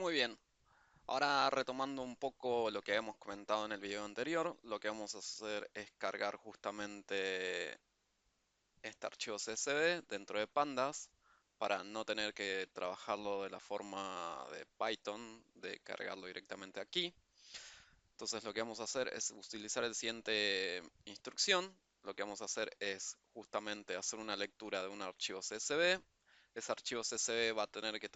Muy bien, ahora retomando un poco lo que habíamos comentado en el video anterior, lo que vamos a hacer es cargar justamente este archivo CSV dentro de Pandas para no tener que trabajarlo de la forma de Python, de cargarlo directamente aquí. Entonces lo que vamos a hacer es utilizar el siguiente instrucción. Lo que vamos a hacer es justamente hacer una lectura de un archivo CSV. Ese archivo CSV va a tener que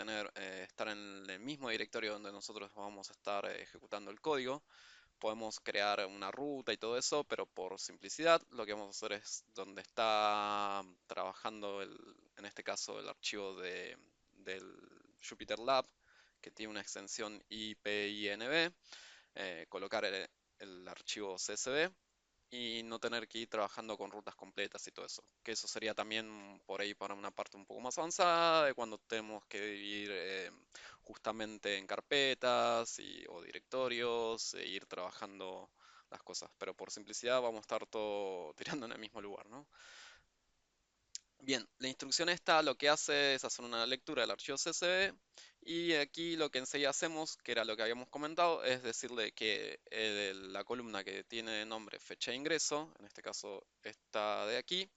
estar en el mismo directorio donde nosotros vamos a estar ejecutando el código. Podemos crear una ruta y todo eso, pero por simplicidad lo que vamos a hacer es donde está trabajando en este caso el archivo del Jupyter Lab, que tiene una extensión IPINB, colocar el archivo CSV y no tener que ir trabajando con rutas completas y todo eso. Que eso sería también por ahí para una parte un poco más avanzada, de cuando tenemos que dividir justamente en carpetas o directorios e ir trabajando las cosas. Pero por simplicidad vamos a estar todo tirando en el mismo lugar, ¿no? Bien, la instrucción esta lo que hace es hacer una lectura del archivo CSV y aquí lo que enseguida hacemos, que era lo que habíamos comentado, es decirle que la columna que tiene nombre fecha de ingreso, en este caso esta de aquí,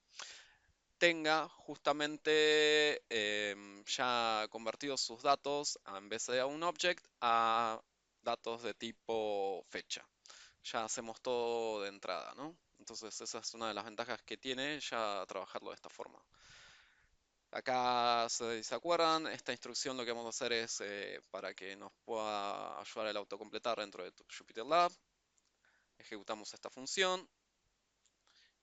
tenga justamente ya convertidos sus datos, en vez de a un object, a datos de tipo fecha. Ya hacemos todo de entrada, ¿no? Entonces esa es una de las ventajas que tiene ya trabajarlo de esta forma. Acá, si se acuerdan, esta instrucción lo que vamos a hacer es para que nos pueda ayudar el autocompletar dentro de tu Jupyter Lab. Ejecutamos esta función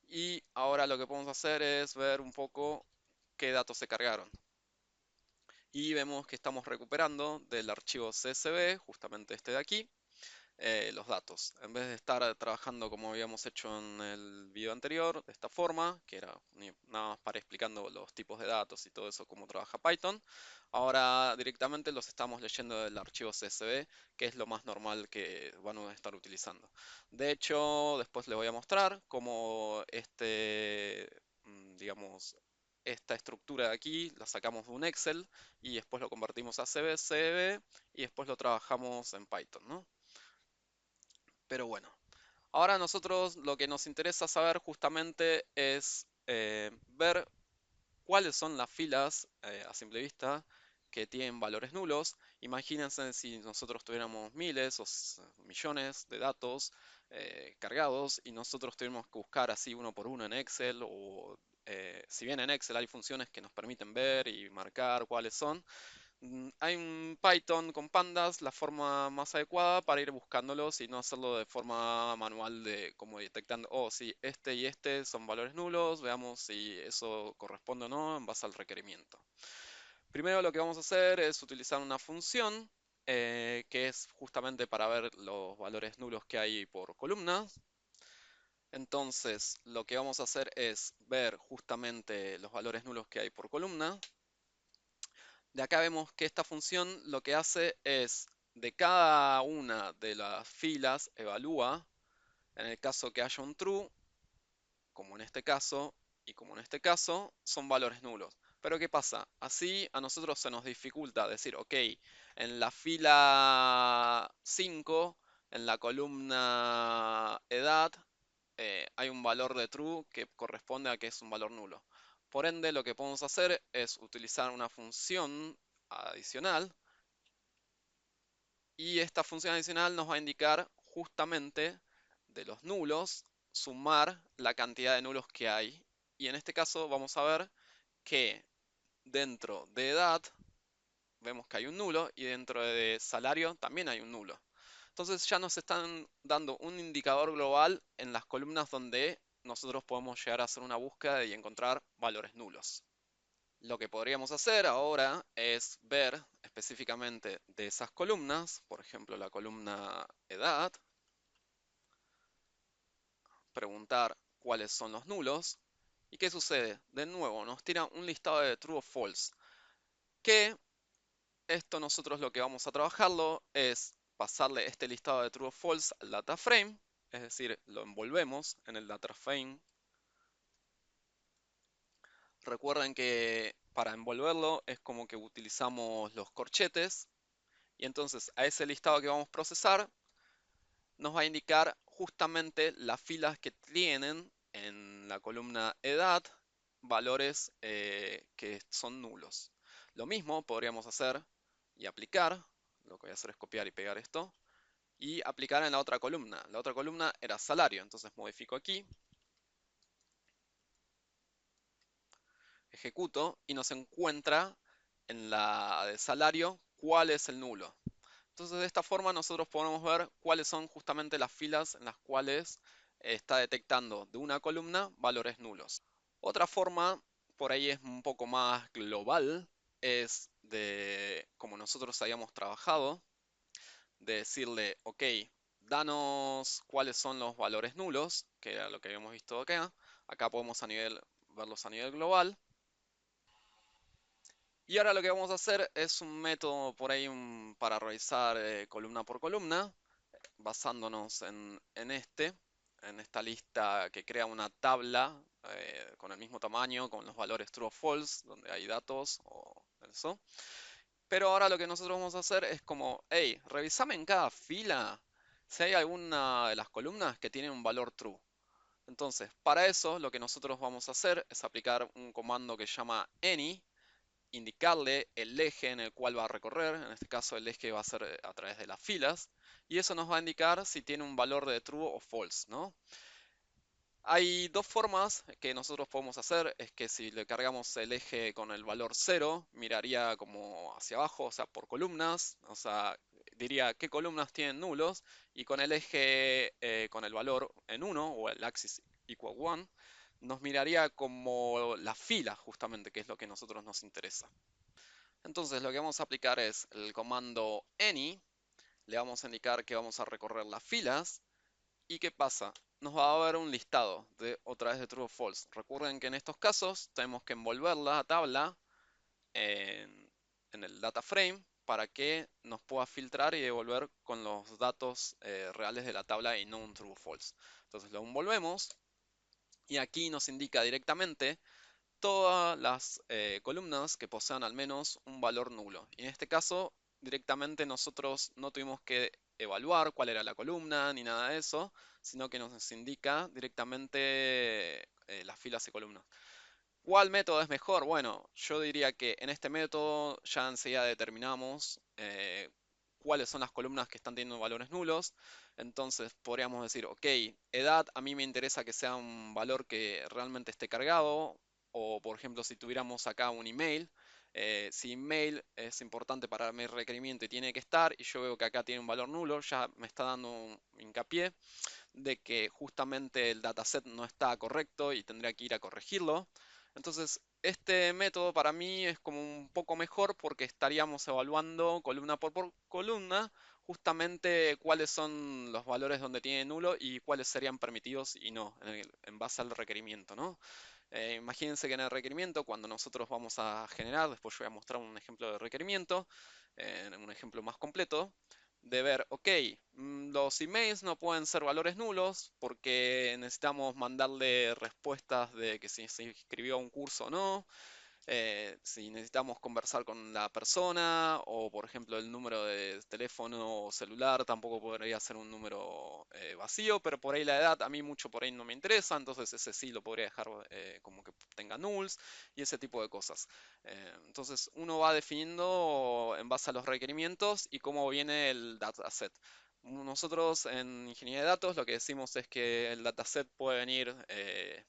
y ahora lo que podemos hacer es ver un poco qué datos se cargaron. Y vemos que estamos recuperando del archivo CSV, justamente este de aquí, los datos. En vez de estar trabajando como habíamos hecho en el video anterior, de esta forma, que era nada más para explicando los tipos de datos y todo eso, cómo trabaja Python, ahora directamente los estamos leyendo del archivo CSV, que es lo más normal que van a estar utilizando. De hecho, después les voy a mostrar cómo digamos, esta estructura de aquí la sacamos de un Excel y después lo convertimos a CSV y después lo trabajamos en Python, ¿no? Pero bueno, ahora a nosotros lo que nos interesa saber justamente es ver cuáles son las filas a simple vista que tienen valores nulos. Imagínense si nosotros tuviéramos miles o millones de datos cargados y nosotros tuviéramos que buscar así uno por uno en Excel o si bien en Excel hay funciones que nos permiten ver y marcar cuáles son, hay un Python con pandas, la forma más adecuada para ir buscándolos y no hacerlo de forma manual de como detectando, oh, sí, este y este son valores nulos, veamos si eso corresponde o no en base al requerimiento. Primero lo que vamos a hacer es utilizar una función que es justamente para ver los valores nulos que hay por columna. Entonces, lo que vamos a hacer es ver justamente los valores nulos que hay por columna. De acá vemos que esta función lo que hace es de cada una de las filas evalúa, en el caso que haya un true, como en este caso y como en este caso, son valores nulos. Pero ¿qué pasa? Así a nosotros se nos dificulta decir, ok, en la fila 5, en la columna edad, hay un valor de true que corresponde a que es un valor nulo. Por ende, lo que podemos hacer es utilizar una función adicional y esta función adicional nos va a indicar justamente de los nulos sumar la cantidad de nulos que hay. Y en este caso vamos a ver que dentro de edad vemos que hay un nulo y dentro de salario también hay un nulo. Entonces ya nos están dando un indicador global en las columnas donde nosotros podemos llegar a hacer una búsqueda y encontrar valores nulos. Lo que podríamos hacer ahora es ver específicamente de esas columnas, por ejemplo la columna edad, preguntar cuáles son los nulos. ¿Y qué sucede? De nuevo, nos tira un listado de true o false. Que esto nosotros lo que vamos a trabajarlo es pasarle este listado de true o false al data frame, es decir, lo envolvemos en el data frame. Recuerden que para envolverlo es como que utilizamos los corchetes Y entonces a ese listado que vamos a procesar nos va a indicar justamente las filas que tienen en la columna edad valores que son nulos. Lo mismo podríamos hacer y aplicar, lo que voy a hacer es copiar y pegar esto, y aplicar en la otra columna. La otra columna era salario, entonces modifico aquí, ejecuto y nos encuentra en la de salario cuál es el nulo. Entonces de esta forma nosotros podemos ver cuáles son justamente las filas en las cuales está detectando de una columna valores nulos. Otra forma, por ahí es un poco más global, es de como nosotros habíamos trabajado, de decirle, ok, danos cuáles son los valores nulos, que era lo que habíamos visto acá. Acá podemos verlos a nivel global. Y ahora lo que vamos a hacer es un método por ahí para revisar columna por columna, basándonos en esta lista que crea una tabla con el mismo tamaño, con los valores true o false, donde hay datos o eso. Pero ahora lo que nosotros vamos a hacer es como, hey, revisame en cada fila si hay alguna de las columnas que tiene un valor true. Entonces, para eso lo que nosotros vamos a hacer es aplicar un comando que se llama any, indicarle el eje en el cual va a recorrer, en este caso el eje va a ser a través de las filas, y eso nos va a indicar si tiene un valor de true o false, ¿no? Hay dos formas que nosotros podemos hacer, es que si le cargamos el eje con el valor cero, miraría como hacia abajo, o sea, por columnas, o sea, diría qué columnas tienen nulos, y con el eje con el valor en uno o el axis equal 1, nos miraría como la fila justamente, que es lo que a nosotros nos interesa. Entonces lo que vamos a aplicar es el comando any, le vamos a indicar que vamos a recorrer las filas, ¿y qué pasa? Nos va a dar un listado de otra vez de true o false. Recuerden que en estos casos tenemos que envolver la tabla en, en el data frame para que nos pueda filtrar y devolver con los datos reales de la tabla y no un true o false. Entonces lo envolvemos y aquí nos indica directamente todas las columnas que posean al menos un valor nulo. Y en este caso, directamente nosotros no tuvimos que evaluar cuál era la columna ni nada de eso, sino que nos indica directamente las filas y columnas. ¿Cuál método es mejor? Bueno, yo diría que en este método ya enseguida determinamos cuáles son las columnas que están teniendo valores nulos. Entonces podríamos decir, ok, edad a mí me interesa que sea un valor que realmente esté cargado. O por ejemplo, si tuviéramos acá un email, si email es importante para mi requerimiento y tiene que estar, y yo veo que acá tiene un valor nulo, ya me está dando un hincapié de que justamente el dataset no está correcto y tendría que ir a corregirlo. Entonces, este método para mí es como un poco mejor porque estaríamos evaluando columna por columna justamente cuáles son los valores donde tiene nulo y cuáles serían permitidos y no, en base al requerimiento, ¿no? Imagínense que en el requerimiento, cuando nosotros vamos a generar, después yo voy a mostrar un ejemplo de requerimiento, un ejemplo más completo, de ver, ok, los emails no pueden ser valores nulos porque necesitamos mandarle respuestas de que si se inscribió a un curso o no, si necesitamos conversar con la persona o por ejemplo el número de teléfono celular tampoco podría ser un número vacío, pero por ahí la edad a mí mucho por ahí no me interesa, entonces ese sí lo podría dejar como que tenga nulls y ese tipo de cosas. Entonces uno va definiendo en base a los requerimientos y cómo viene el dataset. Nosotros en ingeniería de datos lo que decimos es que el dataset puede venir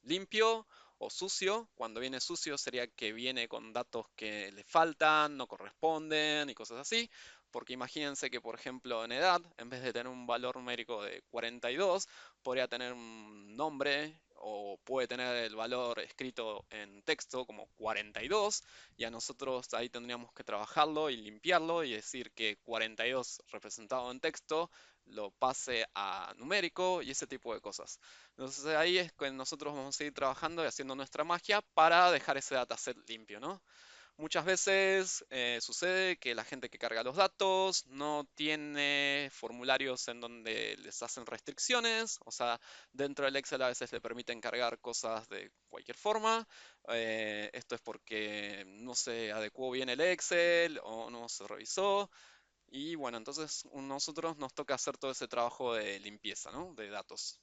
limpio o sucio. Cuando viene sucio sería que viene con datos que le faltan, no corresponden y cosas así. Porque imagínense que, por ejemplo, en edad, en vez de tener un valor numérico de 42, podría tener un nombre o puede tener el valor escrito en texto como 42 y a nosotros ahí tendríamos que trabajarlo y limpiarlo y decir que 42 representado en texto lo pase a numérico y ese tipo de cosas. Entonces ahí es que nosotros vamos a ir trabajando y haciendo nuestra magia para dejar ese dataset limpio, ¿no? Muchas veces sucede que la gente que carga los datos no tiene formularios en donde les hacen restricciones, o sea, dentro del Excel a veces le permiten cargar cosas de cualquier forma. Esto es porque no se adecuó bien el Excel o no se revisó. Y bueno, entonces nosotros nos toca hacer todo ese trabajo de limpieza, ¿no? De datos.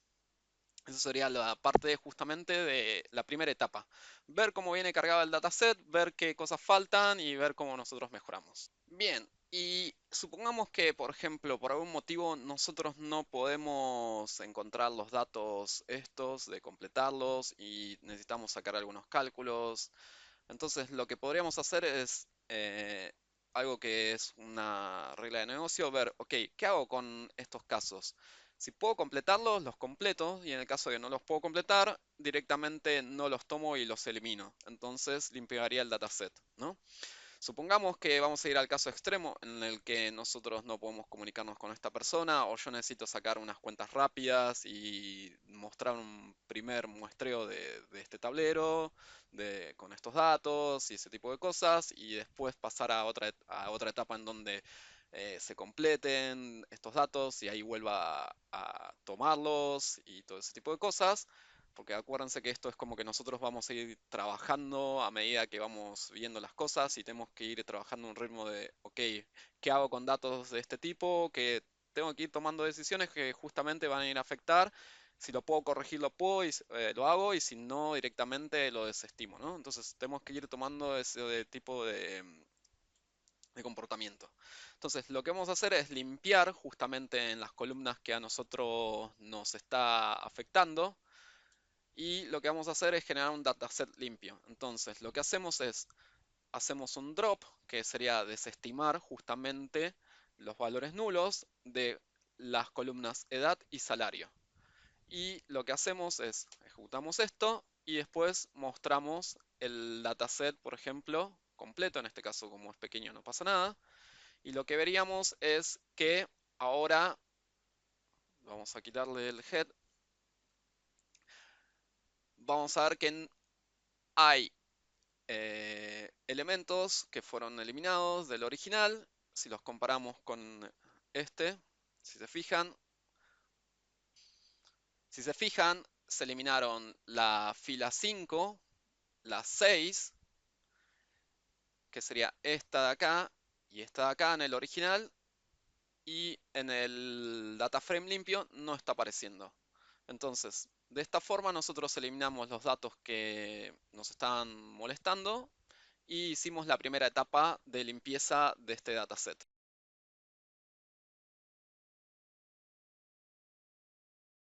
Eso sería la parte justamente de la primera etapa. Ver cómo viene cargado el dataset, ver qué cosas faltan y ver cómo nosotros mejoramos. Bien, y supongamos que, por ejemplo, por algún motivo nosotros no podemos encontrar los datos estos de completarlos y necesitamos sacar algunos cálculos. Entonces, lo que podríamos hacer es algo que es una regla de negocio, ver, ok, ¿qué hago con estos casos? Si puedo completarlos, los completo, y en el caso de que no los puedo completar, directamente no los tomo y los elimino. Entonces, limpiaría el dataset, ¿no? Supongamos que vamos a ir al caso extremo en el que nosotros no podemos comunicarnos con esta persona o yo necesito sacar unas cuentas rápidas y mostrar un primer muestreo de este tablero con estos datos y ese tipo de cosas y después pasar a otra etapa en donde se completen estos datos y ahí vuelva a tomarlos y todo ese tipo de cosas. Porque acuérdense que esto es como que nosotros vamos a ir trabajando a medida que vamos viendo las cosas y tenemos que ir trabajando un ritmo de, ok, ¿qué hago con datos de este tipo? Que tengo que ir tomando decisiones que justamente van a ir a afectar. Si lo puedo corregir, lo puedo y lo hago, y si no, directamente lo desestimo, ¿no? Entonces tenemos que ir tomando ese tipo de comportamiento. Entonces, lo que vamos a hacer es limpiar justamente en las columnas que a nosotros nos está afectando y lo que vamos a hacer es generar un dataset limpio. Entonces, lo que hacemos es, hacemos un drop, que sería desestimar justamente los valores nulos de las columnas edad y salario. Y lo que hacemos es, ejecutamos esto y después mostramos el dataset, por ejemplo, completo, en este caso como es pequeño no pasa nada. Y lo que veríamos es que ahora, vamos a quitarle el head, vamos a ver que hay elementos que fueron eliminados del original. Si los comparamos con este, si se fijan, se eliminaron la fila 5, la 6, que sería esta de acá y esta de acá en el original, y en el data frame limpio no está apareciendo. Entonces, de esta forma nosotros eliminamos los datos que nos estaban molestando y hicimos la primera etapa de limpieza de este dataset.